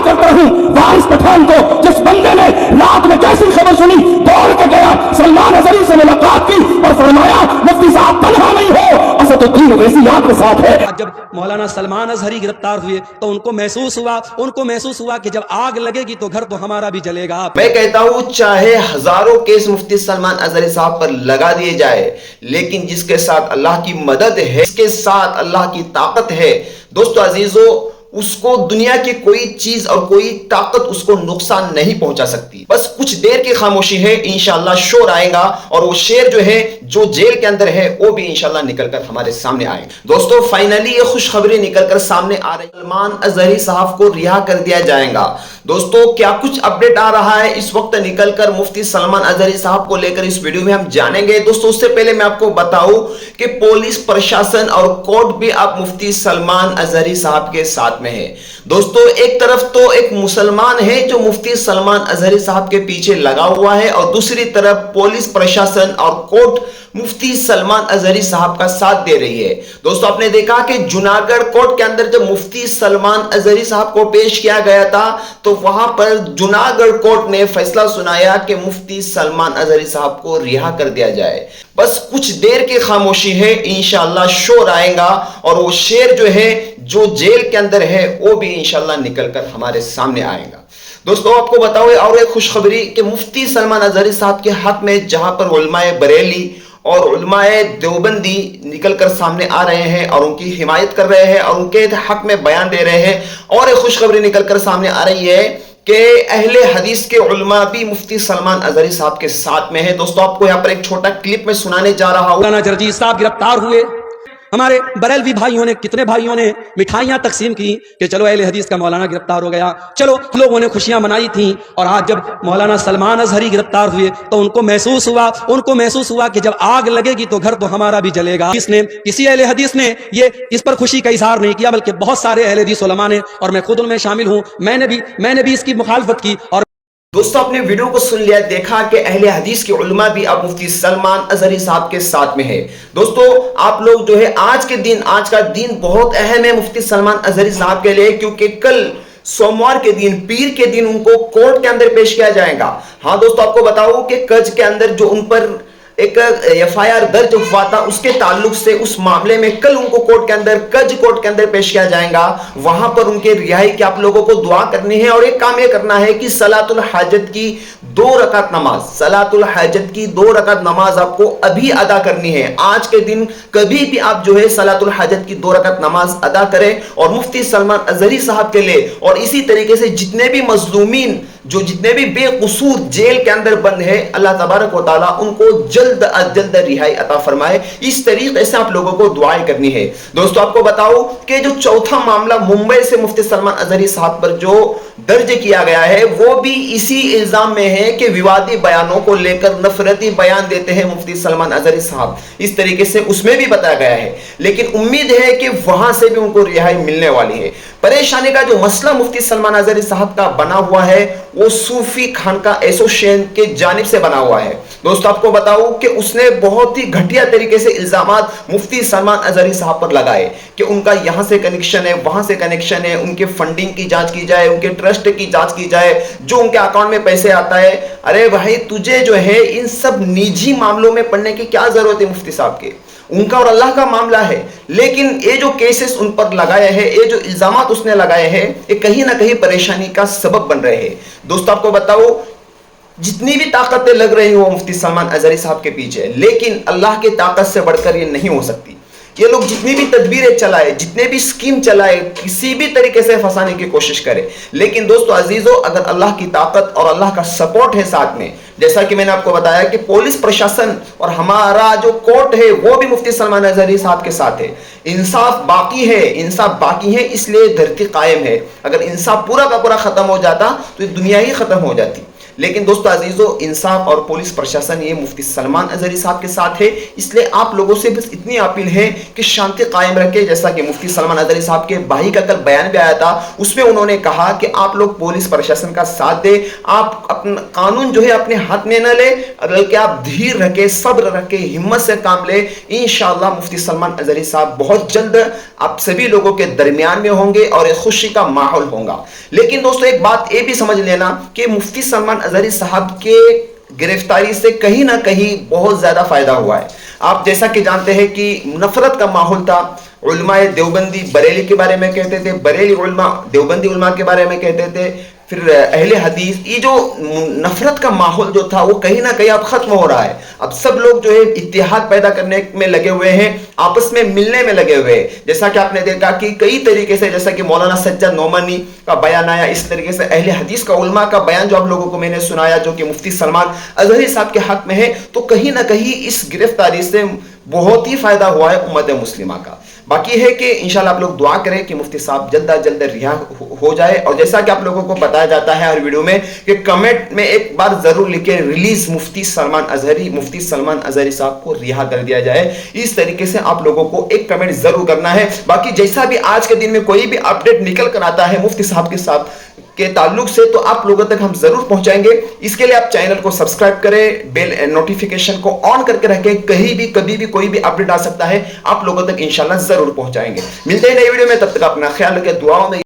करता हूँ वारिस पठान को, जिस बंदे ने रात में कैसी खबर सुनी, दौड़ के गया, सलमान अजहरी से मुलाकात की और फरमाया मुफ्ती साहब तन्हा नहीं हो, असदुद्दीन ओवैसी आपके साथ है। जब मौलाना सलमान अजहरी गिरफ्तार हुए तो उनको महसूस हुआ कि जब आग लगेगी तो घर तो हमारा भी जलेगा। मैं कहता हूं चाहे हजारों केस मुफ्ती सलमान अजहरी साहब पर लगा दिए जाए, लेकिन जिसके साथ अल्लाह की मदद है, जिसके साथ अल्लाह की ताकत है, दोस्तों अजीजों, उसको दुनिया की कोई चीज और कोई ताकत उसको नुकसान नहीं पहुंचा सकती। बस कुछ देर की खामोशी है, इंशाल्लाह शोर आएगा और वो शेर जो है, जो जेल के अंदर है, वो भी इंशाल्लाह निकलकर हमारे सामने आए। दोस्तों फाइनली ये खुशखबरी निकलकर सामने आ रही है, सलमान अजहरी साहब को रिहा कर दिया जाएगा। दोस्तों क्या कुछ अपडेट आ रहा है इस वक्त निकलकर मुफ्ती सलमान अजहरी साहब को लेकर, इस वीडियो में हम जानेंगे। दोस्तों उससे पहले मैं आपको बताऊं कि पुलिस प्रशासन और कोर्ट भी अब मुफ्ती सलमान अजहरी साहब के साथ में है। दोस्तों एक तरफ तो एक मुसलमान है जो मुफ्ती सलमान अजहरी साहब के पीछे लगा हुआ है, और दूसरी तरफ पुलिस प्रशासन और कोर्ट मुफ्ती सलमान अजहरी साहब का साथ दे रही है। दोस्तों आपने देखा कि जूनागढ़ कोर्ट के अंदर जब मुफ्ती सलमान अजहरी साहब को पेश किया गया था, तो वहां पर जूनागढ़ कोर्ट ने फैसला सुनाया कि मुफ्ती सलमान अजहरी साहब को रिहा कर दिया जाए। बस कुछ देर की खामोशी है, इंशाल्लाह शोर आएगा और वो शेर जो है, जो जेल के अंदर है, वो भी इंशाल्लाह निकलकर हमारे सामने आएगा। दोस्तों आपको बताओ और एक खुशखबरी कि मुफ्ती सलमान अजहरी साहब के हक में जहां पर उलमाए बरेली और उलमाए देवबंदी निकलकर सामने आ रहे हैं और उनकी हिमायत कर रहे हैं और उनके हक में बयान दे रहे हैं, और एक खुशखबरी निकलकर सामने आ रही है कि अहले हदीस के उलमा भी मुफ्ती सलमान अजहरी साहब के साथ में है। दोस्तों आपको यहाँ पर एक छोटा क्लिप में सुनाने जा रहा हूँ। मौलाना जरजीत साहब गिरफ्तार हुए, हमारे बरेलवी भाइयों ने, कितने भाइयों ने मिठाइयां तकसीम की कि चलो अहले हदीस का मौलाना गिरफ्तार हो गया, चलो लोगों ने खुशियां मनाई थी। और आज जब मौलाना सलमान अजहरी गिरफ्तार हुए तो उनको महसूस हुआ कि जब आग लगेगी तो घर तो हमारा भी जलेगा। किसी अहले हदीस ने ये इस पर खुशी का इजहार नहीं किया, बल्कि बहुत सारे अहले हदीस उलमा ने, और मैं खुद उनमें शामिल हूं, मैंने भी इसकी मुखालफत की। और दोस्तों आपने वीडियो को सुन लिया, देखा कि अहले हदीस के उलमा भी अब मुफ्ती सलमान अजहरी साहब के साथ में है। दोस्तों आप लोग जो है, आज का दिन बहुत अहम है मुफ्ती सलमान अजहरी साहब के लिए, क्योंकि कल सोमवार के दिन, पीर के दिन उनको कोर्ट के अंदर पेश किया जाएगा। हाँ दोस्तों आपको बताऊं कि कज के अंदर जो उन पर एक एफआईआर दर्ज हुआ था, उसके ताल्लुक से उस मामले में कल उनको कज कोर्ट के अंदर पेश किया जाएगा। वहां पर उनके रिहाई की आप लोगों को दुआ करनी है, और एक काम यह करना है कि सलातुल हाजत की 2 रकात नमाज आपको अभी अदा करनी है। आज के दिन कभी भी आप जो है सलातुल हाजत की 2 रकात नमाज अदा करें, और मुफ्ती सलमान अजहरी साहब के लिए, और इसी तरीके से जितने भी मजलूमीन, जो जितने भी बेकसूर जेल के अंदर बंद है, अल्लाह तबारक व तआला उनको जल्द अज जल्द रिहाई अता फरमाए। इस तरीके से आप लोगों को दुआएं करनी है। दोस्तों आपको बताओ कि जो चौथा मामला मुंबई से मुफ्ती सलमान अजहरी साहब पर जो दर्ज किया गया है, वो भी इसी इल्जाम में है कि विवादी बयानों को लेकर नफरती बयान देते हैं मुफ्ती सलमान अजहरी साहब, इस तरीके से उसमें भी बताया गया है। लेकिन उम्मीद है कि वहां से भी उनको रिहाई मिलने वाली है। परेशानी का जो मसला मुफ्ती सलमान अजहरी साहब का बना हुआ है, वो सूफी खानका एसोसिएशन के जानिब से बना हुआ है। दोस्तों आपको बताऊं कि उसने बहुत ही घटिया तरीके से इल्जामात मुफ्ती सलमान अजहरी साहब पर लगाए कि उनका यहां से कनेक्शन है, वहां से कनेक्शन है, उनके फंडिंग की जांच की जाए, उनके ट्रस्ट की जांच की जाए, जो उनके अकाउंट में पैसे आता है। अरे भाई तुझे जो है इन सब निजी मामलों में पढ़ने की क्या जरूरत है मुफ्ती साहब के, उनका और अल्लाह का मामला है। लेकिन ये जो केसेस उन पर लगाए हैं, ये जो इल्जामात उसने लगाए हैं, ये कहीं ना कहीं परेशानी का सबब बन रहे हैं। दोस्तों आपको बताओ जितनी भी ताकतें लग रही हो मुफ्ती सलमान अजहरी साहब के पीछे, लेकिन अल्लाह की ताकत से बढ़कर ये नहीं हो सकती। ये लोग जितनी भी तदबीरें चलाए, जितने भी स्कीम चलाए, किसी भी तरीके से फंसाने की कोशिश करे, लेकिन दोस्तों अजीजों अगर अल्लाह की ताकत और अल्लाह का सपोर्ट है साथ में, जैसा कि मैंने आपको बताया कि पुलिस प्रशासन और हमारा जो कोर्ट है वो भी मुफ्ती सलमान अजहरी साहब के साथ है। इंसाफ बाकी है, इसलिए धरती कायम है। अगर इंसाफ पूरा का पूरा खत्म हो जाता तो दुनिया ही खत्म हो जाती। لیکن دوستو عزیزو انصاف اور پولیس پرشاسن یہ مفتی سلمان اظہری صاحب کے ساتھ ہے، اس لیے آپ لوگوں سے بس اتنی اپیل ہے کہ شانتی قائم رکھے. جیسا کہ مفتی سلمان اظہری صاحب کے بھائی کا کل بیان بھی آیا تھا، اس میں انہوں نے کہا کہ آپ لوگ پولیس پرشاسن کا ساتھ دیں، آپ اپنا قانون جو ہے اپنے ہاتھ میں نہ لے بلکہ آپ دھیر رکھے، صبر رکھے، ہمت سے کام لے. انشاءاللہ مفتی سلمان اظہری صاحب بہت جلد آپ سبھی لوگوں کے درمیان میں ہوں گے اور ایک خوشی کا ماحول ہوگا. لیکن دوستو ایک بات یہ بھی سمجھ لینا کہ مفتی سلمان اظہری صاحب کے گرفتاری سے کہیں نہ کہیں بہت زیادہ فائدہ ہوا ہے. آپ جیسا کہ جانتے ہیں کہ نفرت کا ماحول تھا، علماء دیوبندی بریلی کے بارے میں کہتے تھے، بریلی علماء دیوبندی علماء کے بارے میں کہتے تھے، پھر اہل حدیث، یہ جو نفرت کا ماحول جو تھا وہ کہیں نہ کہیں اب ختم ہو رہا ہے. اب سب لوگ جو ہے اتحاد پیدا کرنے میں لگے ہوئے ہیں، آپس میں ملنے میں لگے ہوئے ہیں. جیسا کہ آپ نے دیکھا کہ کئی طریقے سے، جیسا کہ مولانا سجاد نعمانی کا بیان آیا، اس طریقے سے اہل حدیث کا علماء کا بیان جو آپ لوگوں کو میں نے سنایا جو کہ مفتی سلمان اظہری صاحب کے حق میں ہے، تو کہیں نہ کہیں اس گرفتاری سے بہت ہی فائدہ ہوا ہے امت مسلمہ کا. باقی ہے کہ انشاءاللہ آپ لوگ دعا کریں کہ مفتی صاحب جلد از جلد رہا ہو جائے. اور جیسا کہ آپ لوگوں کو بتایا جاتا ہے ہر ویڈیو میں کہ کمنٹ میں ایک بار ضرور لکھیں ریلیز مفتی سلمان اظہری صاحب کو رہا کر دیا جائے. اس طریقے سے آپ لوگوں کو ایک کمنٹ ضرور کرنا ہے. باقی جیسا بھی آج کے دن میں کوئی بھی اپڈیٹ نکل کر آتا ہے مفتی صاحب کے ساتھ کے تعلق سے تو آپ لوگوں تک ہم ضرور پہنچائیں گے. اس کے لیے آپ چینل کو سبسکرائب کریں، بیل نوٹیفیکیشن کو آن کر کے رکھیں، کہیں بھی کبھی بھی کوئی بھی اپڈیٹ آ سکتا ہے آپ لوگوں تک انشاءاللہ ضرور پہنچائیں گے. ملتے ہیں نئی ویڈیو میں، تب تک اپنا خیال رکھیں، دعاؤں میں